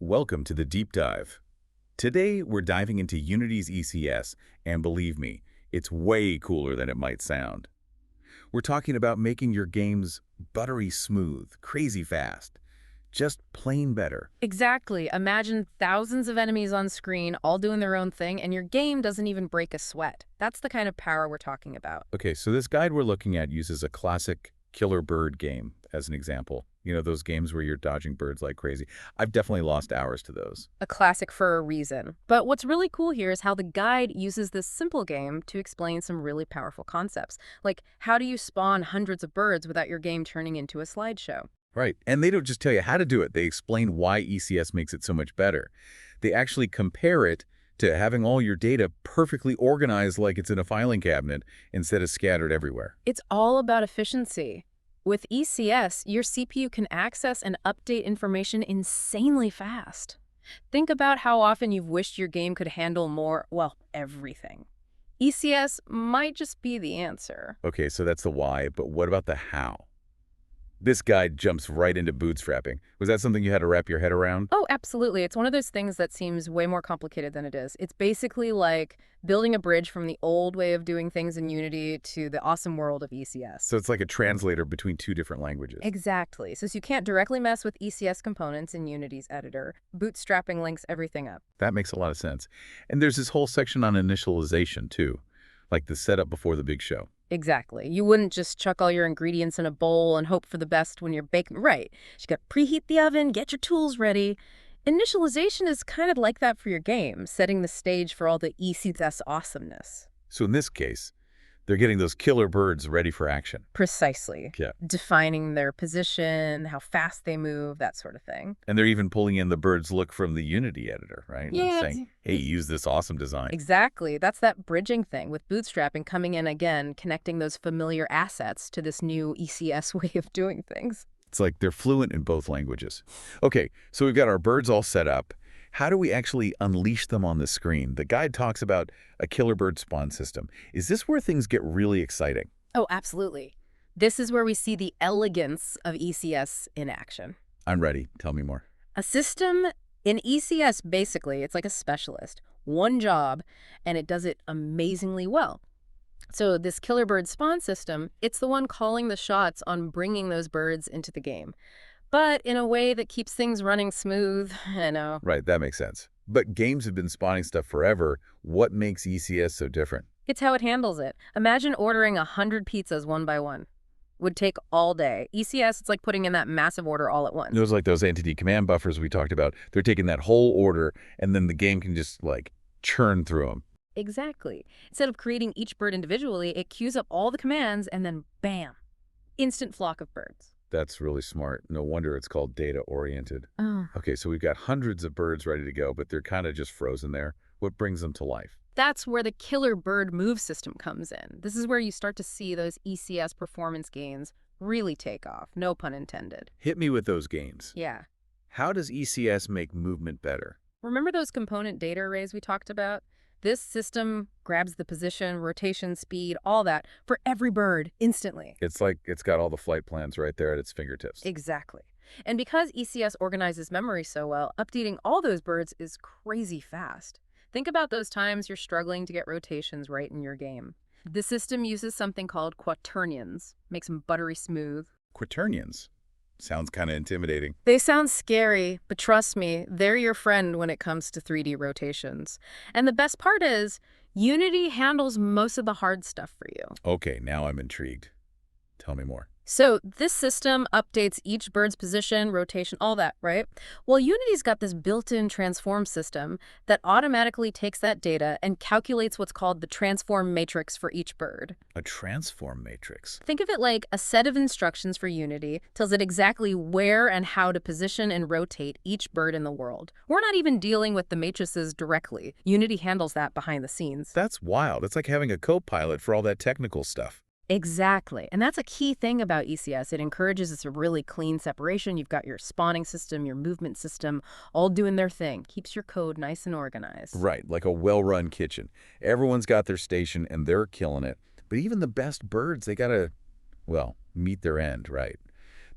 Welcome to the Deep Dive. Today, we're diving into Unity's ECS, and believe me, it's way cooler than it might sound. We're talking about making your games buttery smooth, crazy fast, just plain better. Exactly. Imagine thousands of enemies on screen, all doing their own thing, and your game doesn't even break a sweat. That's the kind of power we're talking about. Okay, so this guide we're looking at uses a classic killer bird game as an example. You know, those games where you're dodging birds like crazy. I've definitely lost hours to those. A classic for a reason. But what's really cool here is how the guide uses this simple game to explain some really powerful concepts. Like, how do you spawn hundreds of birds without your game turning into a slideshow? Right, and they don't just tell you how to do it. They explain why ECS makes it so much better. They actually compare it to having all your data perfectly organized like it's in a filing cabinet instead of scattered everywhere. It's all about efficiency. With ECS, your CPU can access and update information insanely fast. Think about how often you've wished your game could handle more, well, everything. ECS might just be the answer. Okay, so that's the why, but what about the how? This guide jumps right into bootstrapping. Was that something you had to wrap your head around? Oh, absolutely. It's one of those things that seems way more complicated than it is. It's basically like building a bridge from the old way of doing things in Unity to the awesome world of ECS. So it's like a translator between two different languages. Exactly. Since you can't directly mess with ECS components in Unity's editor, bootstrapping links everything up. That makes a lot of sense. And there's this whole section on initialization, too, like the setup before the big show. Exactly. You wouldn't just chuck all your ingredients in a bowl and hope for the best when you're baking. Right. You got to preheat the oven, get your tools ready. Initialization is kind of like that for your game, setting the stage for all the ECS awesomeness. So in this case, they're getting those killer birds ready for action. Precisely. Yeah. Defining their position, how fast they move, that sort of thing. And they're even pulling in the bird's look from the Unity editor, right? Yeah. And saying, hey, use this awesome design. Exactly. That's that bridging thing with bootstrapping coming in again, connecting those familiar assets to this new ECS way of doing things. It's like they're fluent in both languages. Okay, so we've got our birds all set up. How do we actually unleash them on the screen? The guide talks about a killer bird spawn system. Is this where things get really exciting? Oh, absolutely. This is where we see the elegance of ECS in action. I'm ready. Tell me more. A system in ECS, basically, it's like a specialist. One job, and it does it amazingly well. So this killer bird spawn system, it's the one calling the shots on bringing those birds into the game. But in a way that keeps things running smooth, I know. Right, that makes sense. But games have been spawning stuff forever. What makes ECS so different? It's how it handles it. Imagine ordering 100 pizzas one by one. Would take all day. ECS, it's like putting in that massive order all at once. Those like those entity command buffers we talked about. They're taking that whole order, and then the game can just like churn through them. Exactly. Instead of creating each bird individually, it queues up all the commands and then bam, instant flock of birds. That's really smart. No wonder it's called data-oriented. Oh. Okay, so we've got hundreds of birds ready to go, but they're kind of just frozen there. What brings them to life? That's where the killer bird move system comes in. This is where you start to see those ECS performance gains really take off, no pun intended. Hit me with those gains. Yeah. How does ECS make movement better? Remember those component data arrays we talked about? This system grabs the position, rotation, speed, all that for every bird instantly. It's like it's got all the flight plans right there at its fingertips. Exactly. And because ECS organizes memory so well, updating all those birds is crazy fast. Think about those times you're struggling to get rotations right in your game. The system uses something called quaternions, makes them buttery smooth. Quaternions. Sounds kind of intimidating. They sound scary, but trust me, they're your friend when it comes to 3D rotations. And the best part is, Unity handles most of the hard stuff for you. Okay, now I'm intrigued. Tell me more. So this system updates each bird's position, rotation, all that, right? Well, Unity's got this built-in transform system that automatically takes that data and calculates what's called the transform matrix for each bird. A transform matrix. Think of it like a set of instructions for Unity tells it exactly where and how to position and rotate each bird in the world. We're not even dealing with the matrices directly. Unity handles that behind the scenes. That's wild. It's like having a co-pilot for all that technical stuff. Exactly. And that's a key thing about ECS. It encourages this really clean separation. You've got your spawning system, your movement system, all doing their thing. Keeps your code nice and organized. Right, like a well-run kitchen. Everyone's got their station and they're killing it. But even the best birds, they gotta, well, meet their end, right?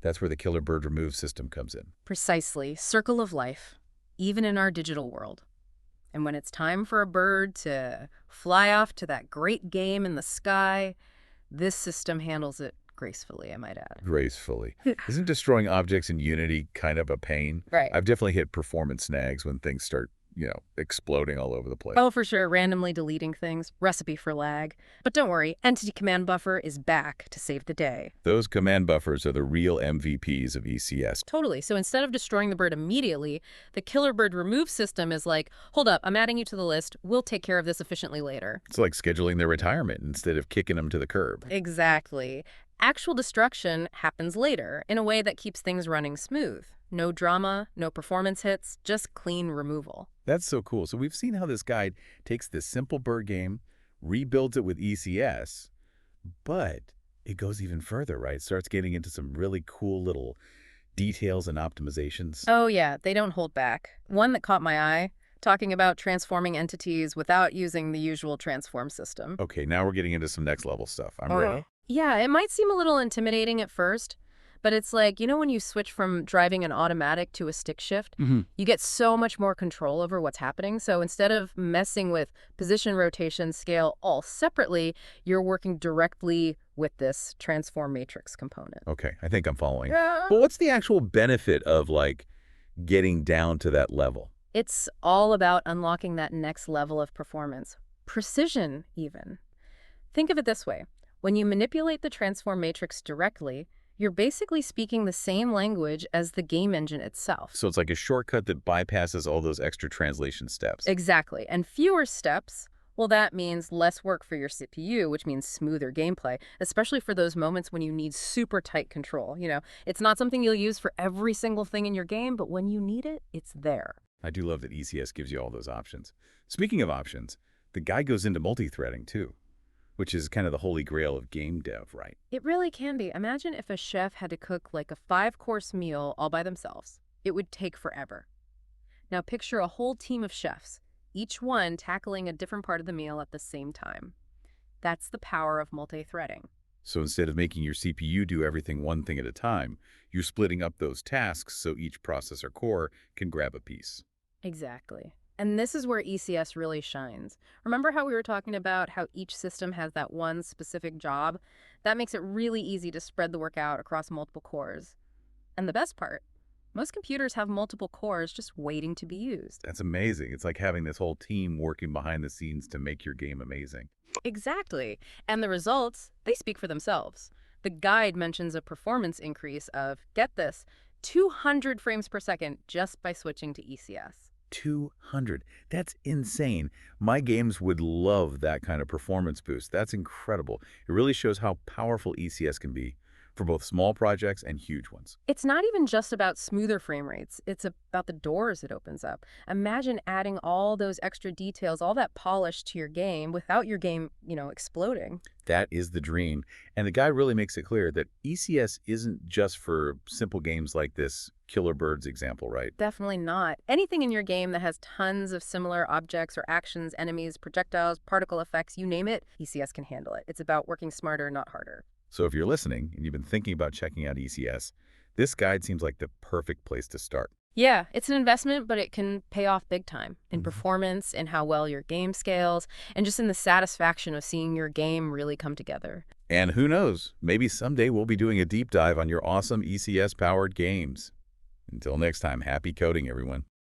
That's where the killer bird remove system comes in. Precisely. Circle of life. even in our digital world. And when it's time for a bird to fly off to that great game in the sky, this system handles it gracefully, I might add. Gracefully. Isn't destroying objects in Unity kind of a pain? Right. I've definitely hit performance snags when things start, exploding all over the place. Oh, for sure. Randomly deleting things. Recipe for lag. But don't worry, Entity Command Buffer is back to save the day. Those command buffers are the real MVPs of ECS. Totally. So instead of destroying the bird immediately, the killer bird remove system is like, hold up, I'm adding you to the list. We'll take care of this efficiently later. It's like scheduling their retirement instead of kicking them to the curb. Exactly. Actual destruction happens later in a way that keeps things running smooth. No drama, no performance hits, just clean removal. That's so cool. So we've seen how this guide takes this simple bird game, rebuilds it with ECS, but it goes even further, right? It starts getting into some really cool little details and optimizations. Oh yeah, they don't hold back. One that caught my eye, talking about transforming entities without using the usual transform system. Okay, now we're getting into some next level stuff. I'm ready. Yeah, it might seem a little intimidating at first, but it's like, when you switch from driving an automatic to a stick shift, you get so much more control over what's happening. So instead of messing with position, rotation, scale all separately, you're working directly with this transform matrix component. Okay, I think I'm following. Yeah. But what's the actual benefit of, getting down to that level? It's all about unlocking that next level of performance. Precision, even. Think of it this way. When you manipulate the transform matrix directly, you're basically speaking the same language as the game engine itself. So it's like a shortcut that bypasses all those extra translation steps. Exactly. And fewer steps, well, that means less work for your CPU, which means smoother gameplay, especially for those moments when you need super tight control. It's not something you'll use for every single thing in your game, but when you need it, it's there. I do love that ECS gives you all those options. Speaking of options, the guide goes into multi-threading too, which is kind of the holy grail of game dev, right? It really can be. Imagine if a chef had to cook like a 5-course meal all by themselves. It would take forever. Now picture a whole team of chefs, each one tackling a different part of the meal at the same time. That's the power of multi-threading. So instead of making your CPU do everything one thing at a time, you're splitting up those tasks so each processor core can grab a piece. Exactly. And this is where ECS really shines. Remember how we were talking about how each system has that one specific job? That makes it really easy to spread the work out across multiple cores. And the best part, most computers have multiple cores just waiting to be used. That's amazing. It's like having this whole team working behind the scenes to make your game amazing. Exactly. And the results, they speak for themselves. The guide mentions a performance increase of, get this, 200 frames per second just by switching to ECS. 200. That's insane. My games would love that kind of performance boost. That's incredible. It really shows how powerful ECS can be for both small projects and huge ones. It's not even just about smoother frame rates. It's about the doors it opens up. Imagine adding all those extra details, all that polish to your game without your game, exploding. That is the dream. And the guy really makes it clear that ECS isn't just for simple games like this Killer Birds example, right? Definitely not. Anything in your game that has tons of similar objects or actions, enemies, projectiles, particle effects, you name it, ECS can handle it. It's about working smarter, not harder. So if you're listening and you've been thinking about checking out ECS, this guide seems like the perfect place to start. Yeah, it's an investment, but it can pay off big time in performance, in how well your game scales, and just in the satisfaction of seeing your game really come together. And who knows, maybe someday we'll be doing a deep dive on your awesome ECS-powered games. Until next time, happy coding, everyone.